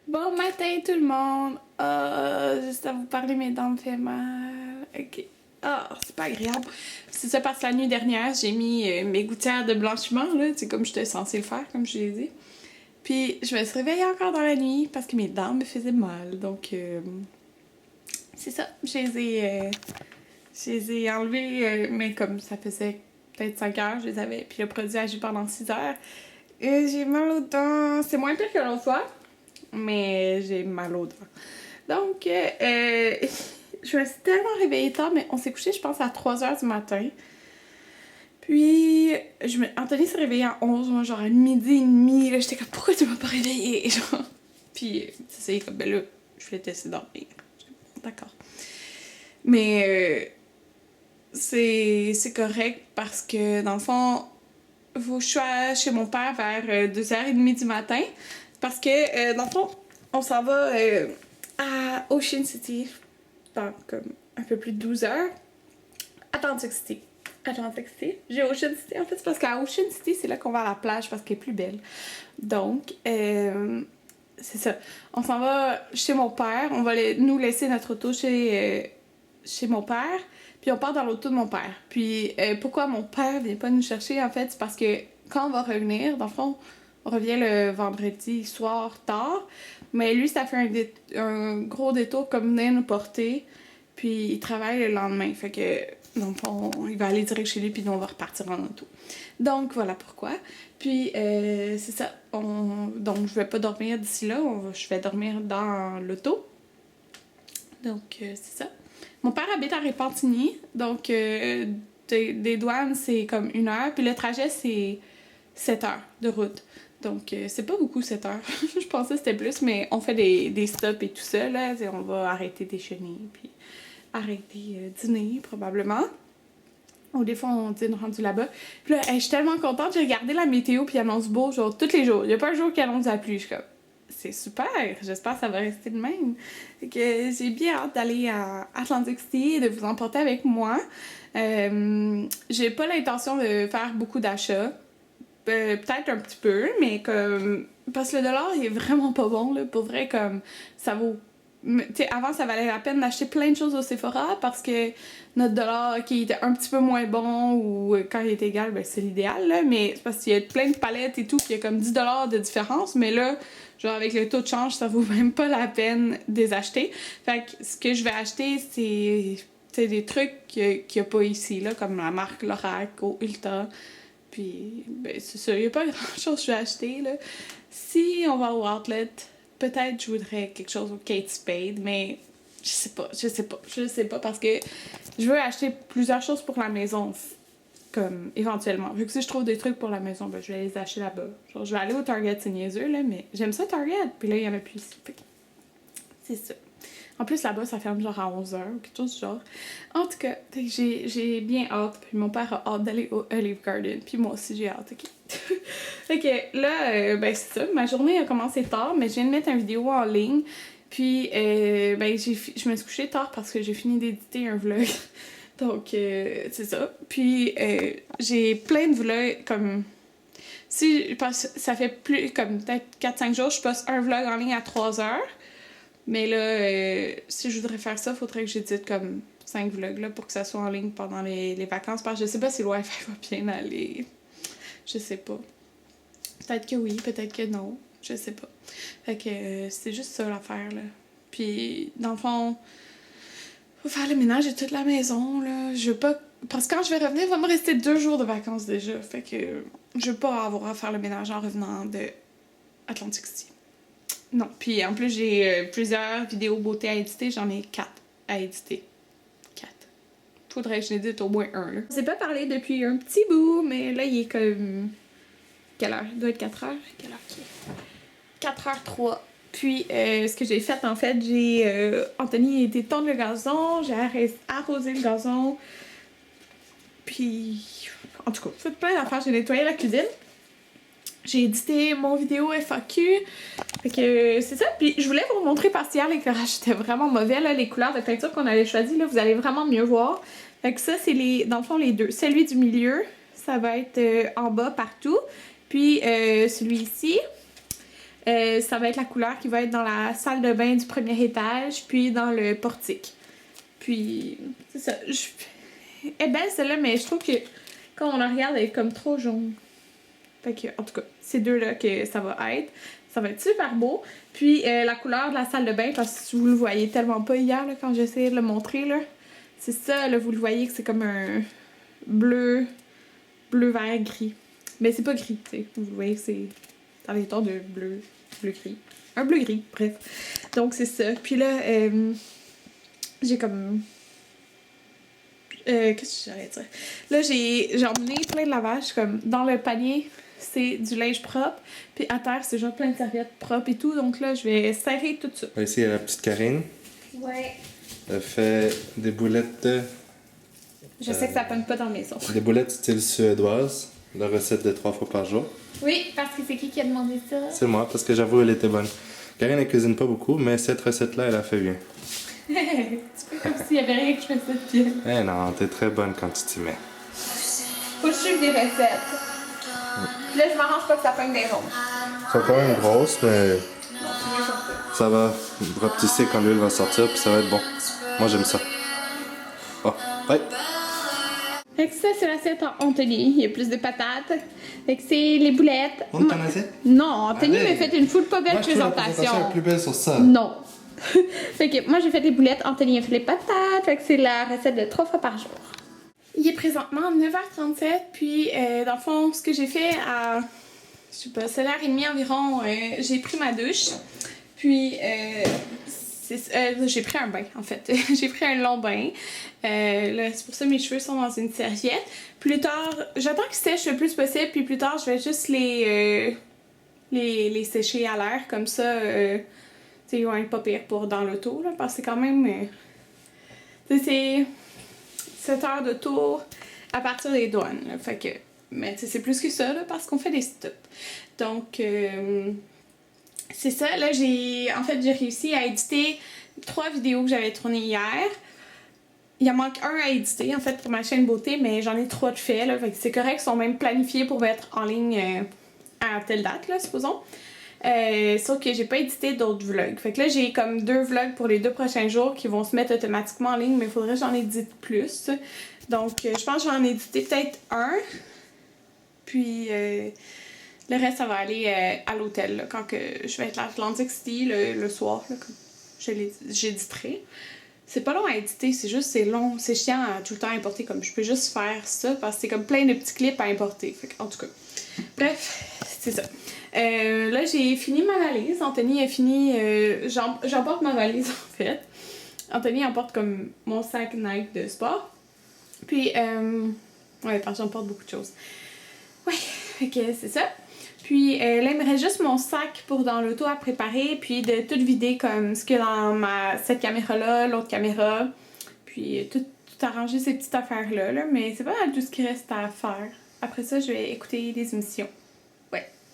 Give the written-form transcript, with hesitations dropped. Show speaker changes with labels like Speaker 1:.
Speaker 1: Bon matin tout le monde! Juste à vous parler, mes dents me fait mal. Ok. C'est pas agréable. C'est ça parce que la nuit dernière, j'ai mis mes gouttières de blanchiment, là. C'est comme j'étais censée le faire, comme je l'ai dit. Puis je me suis réveillée encore dans la nuit parce que mes dents me faisaient mal. Donc, c'est ça. Je les ai enlevées, mais comme ça faisait peut-être 5 heures, je les avais. Puis le produit a agi pendant 6 heures. Et j'ai mal aux dents. C'est moins pire que l'autre fois, mais j'ai mal aux dents. Donc, je me suis tellement réveillée tard, mais on s'est couché, je pense, à 3 heures du matin. Puis, Anthony s'est réveillé à 11, moi, genre à midi et demi. Là, j'étais comme, pourquoi tu m'as pas réveillée? Genre. Puis, c'est comme, ben là, je vais tester dormir. D'accord. Mais, c'est correct parce que, dans le fond, faut que je sois chez mon père vers 2h30 du matin. Parce que, dans le fond, on s'en va à Ocean City dans comme un peu plus de 12 heures. Atlantic City. J'ai Ocean City en fait, c'est parce qu'à Ocean City, c'est là qu'on va à la plage parce qu'elle est plus belle. Donc, c'est ça. On s'en va chez mon père. On va nous laisser notre auto chez mon père. Puis on part dans l'auto de mon père. Puis pourquoi mon père vient pas nous chercher en fait, c'est parce que quand on va revenir, dans le fond, on revient le vendredi soir tard. Mais lui, ça fait un gros détour comme venir nous porter. Puis il travaille le lendemain. Fait que, donc, il va aller direct chez lui, puis nous, on va repartir en auto. Donc, voilà pourquoi. Puis, c'est ça. Donc, je vais pas dormir d'ici là. Je vais dormir dans l'auto. Donc, c'est ça. Mon père habite à Repentigny. Donc, des douanes, c'est comme 1 heure. Puis le trajet, c'est 7 heures de route. Donc, c'est pas beaucoup 7 heures. Je pensais que c'était plus, mais on fait des stops et tout ça, là. On va arrêter déjeuner, puis arrêter dîner, probablement. Ou des fois, on dîne rendu là-bas. Puis là, je suis tellement contente. J'ai regardé la météo, puis il annonce beau, genre, tous les jours. Il y a pas un jour qui annonce la pluie. Je suis comme, c'est super. J'espère que ça va rester de même. Fait que j'ai bien hâte d'aller à Atlantic City et de vous emporter avec moi. J'ai pas l'intention de faire beaucoup d'achats. Peut-être un petit peu, mais comme... Parce que le dollar, il est vraiment pas bon, là. Pour vrai, comme, ça vaut... Tu sais, avant, ça valait la peine d'acheter plein de choses au Sephora parce que notre dollar, qui était un petit peu moins bon, ou quand il est égal, ben c'est l'idéal, là. Mais c'est parce qu'il y a plein de palettes et tout, puis il y a comme 10$ de différence. Mais là, genre, avec le taux de change, ça vaut même pas la peine de les acheter. Fait que ce que je vais acheter, c'est des trucs qu'il n'y a pas ici, là, comme la marque Lorac, ou Ulta. Puis, ben, c'est ça, il n'y a pas grand-chose que je vais acheter, là. Si on va au outlet, peut-être je voudrais quelque chose au Kate Spade, mais je sais pas, parce que je veux acheter plusieurs choses pour la maison, comme, éventuellement. Vu que si je trouve des trucs pour la maison, ben, je vais les acheter là-bas. Genre, je vais aller au Target, c'est niaiseux, là, mais j'aime ça, Target, puis là, il y en a plus ici. C'est ça. En plus, là-bas, ça ferme genre à 11h ou quelque chose du genre. En tout cas, j'ai bien hâte. Puis mon père a hâte d'aller au Olive Garden. Puis moi aussi, j'ai hâte, ok? Fait que là, ben c'est ça. Ma journée a commencé tard, mais je viens de mettre une vidéo en ligne. Puis, ben je me suis couchée tard parce que j'ai fini d'éditer un vlog. Donc, c'est ça. Puis, j'ai plein de vlogs comme... Si, parce que ça fait plus comme peut-être 4-5 jours, je poste un vlog en ligne à 3 heures. Mais là, si je voudrais faire ça, il faudrait que j'édite comme 5 vlogs là, pour que ça soit en ligne pendant les vacances. Parce que je sais pas si le Wi-Fi va bien aller. Je sais pas. Peut-être que oui, peut-être que non. Je sais pas. Fait que c'est juste ça l'affaire, là. Puis, dans le fond, faut faire le ménage de toute la maison, là. Je veux pas... Parce que quand je vais revenir, il va me rester 2 jours de vacances déjà. Fait que je veux pas avoir à faire le ménage en revenant de Atlantic City. Non, puis en plus, j'ai plusieurs vidéos beauté à éditer. J'en ai 4 à éditer. 4. Faudrait que je l'édite au moins un, là. On s'est pas parlé depuis un petit bout, mais là, il est comme... Quelle heure? Il doit être 4 heures. Quelle heure qu'il est? 4h03. Puis, ce que j'ai fait, en fait, Anthony a été tondre le gazon, j'ai arrosé le gazon. Puis, en tout cas, fait plein d'affaires. J'ai nettoyé la cuisine. J'ai édité mon vidéo FAQ. Fait que c'est ça. Puis je voulais vous montrer parce qu'hier l'éclairage était vraiment mauvais. Là, les couleurs de peinture qu'on avait choisies, là, vous allez vraiment mieux voir. Fait que ça, c'est dans le fond les deux. Celui du milieu, ça va être en bas partout. Puis celui ici, Ça va être la couleur qui va être dans la salle de bain du premier étage, puis dans le portique. Puis, c'est ça. Elle est belle celle-là, mais je trouve que quand on la regarde, elle est comme trop jaune. Fait que, en tout cas, ces deux-là que ça va être. Ça va être super beau. Puis, la couleur de la salle de bain, parce que vous le voyez tellement pas hier, là, quand j'essayais de le montrer, là. C'est ça, là, vous le voyez que c'est comme un bleu, vert, gris. Mais c'est pas gris, tu sais. Vous voyez que c'est dans les tons de bleu-gris. Un bleu-gris, bref. Donc, c'est ça. Puis là, j'ai comme... qu'est-ce que j'allais dire? Là, j'ai emmené plein de lavages, comme dans le panier, c'est du linge propre, puis à terre, c'est genre plein de serviettes propres et tout, donc là, je vais serrer tout ça.
Speaker 2: Ici, il y a la petite Karine.
Speaker 1: Ouais.
Speaker 2: Elle fait des boulettes...
Speaker 1: Je sais que ça pogne pas dans la maison.
Speaker 2: Des boulettes style suédoise, la recette de 3 fois par jour.
Speaker 1: Oui, parce que c'est qui a demandé ça?
Speaker 2: C'est moi, parce que j'avoue, elle était bonne. Karine, elle cuisine pas beaucoup, mais cette recette-là, elle a fait bien.
Speaker 1: Tu fais comme s'il y avait rien que je faisais de bien.
Speaker 2: Eh non, t'es très bonne quand tu t'y mets.
Speaker 1: Faut que je suive des recettes. Là, je m'arrange pas que ça pogne des ronds.
Speaker 2: Elles sont quand même grosses, mais ça va rapetisser quand l'huile va sortir, puis ça va être bon. Moi, j'aime ça. Oh, ouais.
Speaker 1: Fait que ça, c'est l'assiette en Anthony. Il y a plus de patates. Fait que c'est les boulettes.
Speaker 2: On ton assiette?
Speaker 1: Non, Anthony
Speaker 2: Allez.
Speaker 1: m'a fait une full pas belle
Speaker 2: Moi, je trouve la
Speaker 1: présentation.
Speaker 2: présentation la plus belle sur ça.
Speaker 1: Non. Fait que moi, j'ai fait les boulettes. Anthony a fait les patates. Fait que c'est la recette de 3 fois par jour. Il est présentement 9h37. Puis, dans le fond, ce que j'ai fait à... Je sais pas, 7h30 environ, j'ai pris ma douche. Puis, j'ai pris un bain, en fait. J'ai pris un long bain. Là, c'est pour ça que mes cheveux sont dans une serviette. Plus tard, j'attends qu'ils sèchent le plus possible, puis plus tard, je vais juste les sécher à l'air, comme ça, tu sais, ils vont être pas pire pour dans l'auto, là, parce que c'est quand même, tu sais, c'est 7 heures de tour à partir des douanes, là, fait que, mais tu sais, c'est plus que ça, là, parce qu'on fait des stops. Donc, c'est ça, là, j'ai réussi à éditer 3 vidéos que j'avais tournées hier. Il en manque un à éditer, en fait, pour ma chaîne beauté, mais j'en ai 3 de fait, là, fait que c'est correct, ils sont même planifiés pour être en ligne à telle date, là, supposons. Sauf que j'ai pas édité d'autres vlogs. Fait que là, j'ai comme 2 vlogs pour les 2 prochains jours qui vont se mettre automatiquement en ligne, mais il faudrait que j'en édite plus. Donc, je pense que j'en ai édité peut-être un. Puis, le reste, ça va aller à l'hôtel, là, quand que je vais être à Atlantic City le soir, là, j'éditerai. C'est pas long à éditer, c'est long, c'est chiant à tout le temps importer, comme je peux juste faire ça parce que c'est comme plein de petits clips à importer, fait en tout cas. Bref, c'est ça. Là, j'ai fini ma valise, Anthony a fini, j'emporte ma valise en fait. Anthony emporte comme mon sac Nike de sport. Puis, ouais, parce que j'emporte beaucoup de choses. Ouais, fait que c'est ça. Puis là, il me reste juste mon sac pour dans l'auto à préparer, puis de tout vider comme ce qu'il y a dans cette caméra-là, l'autre caméra, puis tout arranger ces petites affaires-là, là, mais c'est pas mal tout ce qui reste à faire. Après ça, je vais écouter des émissions.